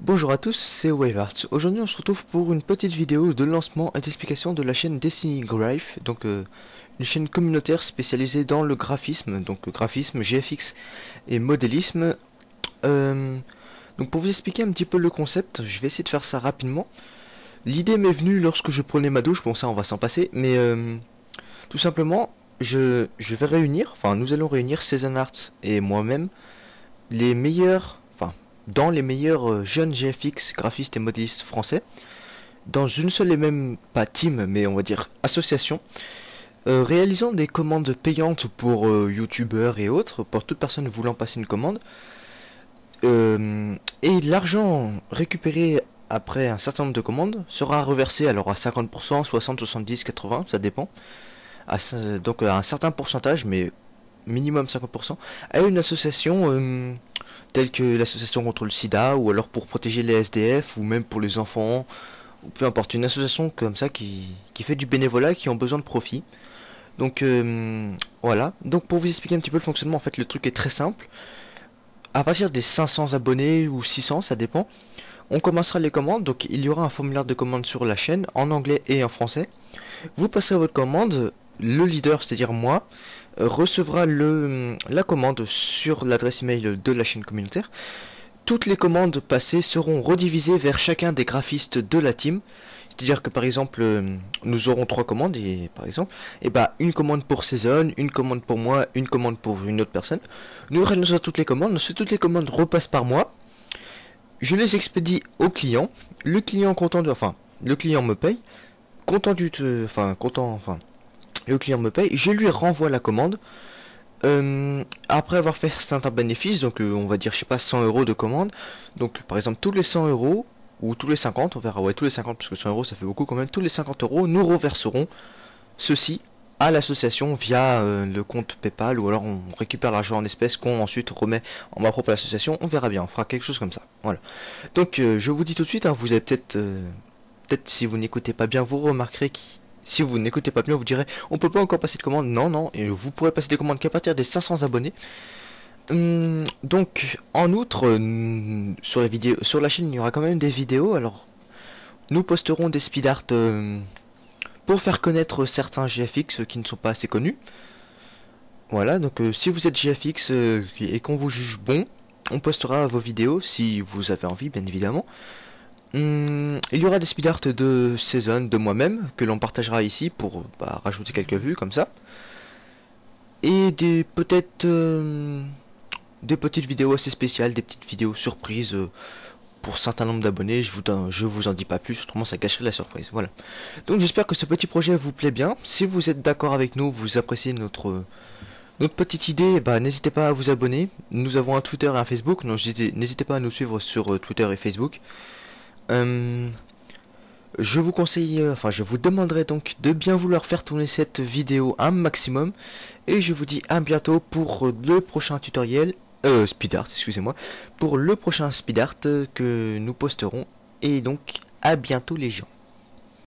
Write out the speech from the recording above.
Bonjour à tous, c'est WaveArts. Aujourd'hui on se retrouve pour une petite vidéo de lancement et d'explication de la chaîne Destiny Graph, donc une chaîne communautaire spécialisée dans le graphisme, donc graphisme, GFX et modélisme. Euh, donc pour vous expliquer un petit peu le concept, je vais essayer de faire ça rapidement. L'idée m'est venue lorsque je prenais ma douche, bon ça on va s'en passer, mais tout simplement je vais réunir, enfin nous allons réunir Season Arts et moi-même les meilleurs, enfin, dans les meilleurs jeunes GFX, graphistes et modélistes français, dans une seule et même, pas team, mais on va dire association, réalisant des commandes payantes pour youtubeurs et autres, pour toute personne voulant passer une commande, et l'argent récupéré après un certain nombre de commandes sera reversé alors à 50%, 60, 70, 80, ça dépend, donc à un certain pourcentage, mais minimum 50%, à une association telle que l'association contre le sida, ou alors pour protéger les SDF, ou même pour les enfants, ou peu importe, une association comme ça qui fait du bénévolat, qui ont besoin de profit. Donc voilà, donc pour vous expliquer un petit peu le fonctionnement, en fait le truc est très simple. À partir des 500 abonnés ou 600, ça dépend, on commencera les commandes, donc il y aura un formulaire de commande sur la chaîne, en anglais et en français. Vous passerez votre commande, le leader, c'est-à-dire moi, recevra la commande sur l'adresse email de la chaîne communautaire. Toutes les commandes passées seront redivisées vers chacun des graphistes de la team. C'est-à-dire que par exemple, nous aurons trois commandes et par exemple, et bah une commande pour Season, une commande pour moi, une commande pour une autre personne. Nous réalisons toutes les commandes, ensuite toutes les commandes repassent par moi. Je les expédie au client. Le client content de, enfin, le client me paye. Content du, enfin, content, enfin, le client me paye. Je lui renvoie la commande. Après avoir fait certains bénéfices, donc on va dire, je sais pas, 100 euros de commande. Donc par exemple, tous les 100 euros, ou tous les 50, on verra, ouais, tous les 50, parce que 100 euros ça fait beaucoup quand même, tous les 50 euros, nous reverserons ceci à l'association via le compte PayPal, ou alors on récupère l'argent en espèces qu'on ensuite remet en ma propre association, on verra bien, on fera quelque chose comme ça. Voilà. Donc je vous dis tout de suite, hein, vous avez peut-être si vous n'écoutez pas bien, vous remarquerez que si vous n'écoutez pas bien, vous direz on peut pas encore passer de commande. Non, non, et vous pourrez passer des commandes qu'à partir des 500 abonnés. Donc, en outre, sur la vidéo, sur la chaîne, il y aura quand même des vidéos. Alors, nous posterons des speed art pour faire connaître certains GFX qui ne sont pas assez connus. Voilà, donc si vous êtes GFX et qu'on vous juge bon, on postera vos vidéos si vous avez envie, bien évidemment. Il y aura des speed art de Season, de moi-même, que l'on partagera ici pour rajouter quelques vues comme ça. Et des peut-être des petites vidéos assez spéciales, des petites vidéos surprises pour certains nombres d'abonnés. Je vous en dis pas plus, autrement ça gâcherait la surprise. Voilà. Donc j'espère que ce petit projet vous plaît bien. Si vous êtes d'accord avec nous, vous appréciez notre petite idée, bah, n'hésitez pas à vous abonner. Nous avons un Twitter et un Facebook, donc n'hésitez pas à nous suivre sur Twitter et Facebook. Euh, je vous conseille, enfin je vous demanderai donc de bien vouloir faire tourner cette vidéo un maximum. Et je vous dis à bientôt pour le prochain tutoriel, speed art, excusez-moi, pour le prochain speed art que nous posterons. Et donc à bientôt les gens.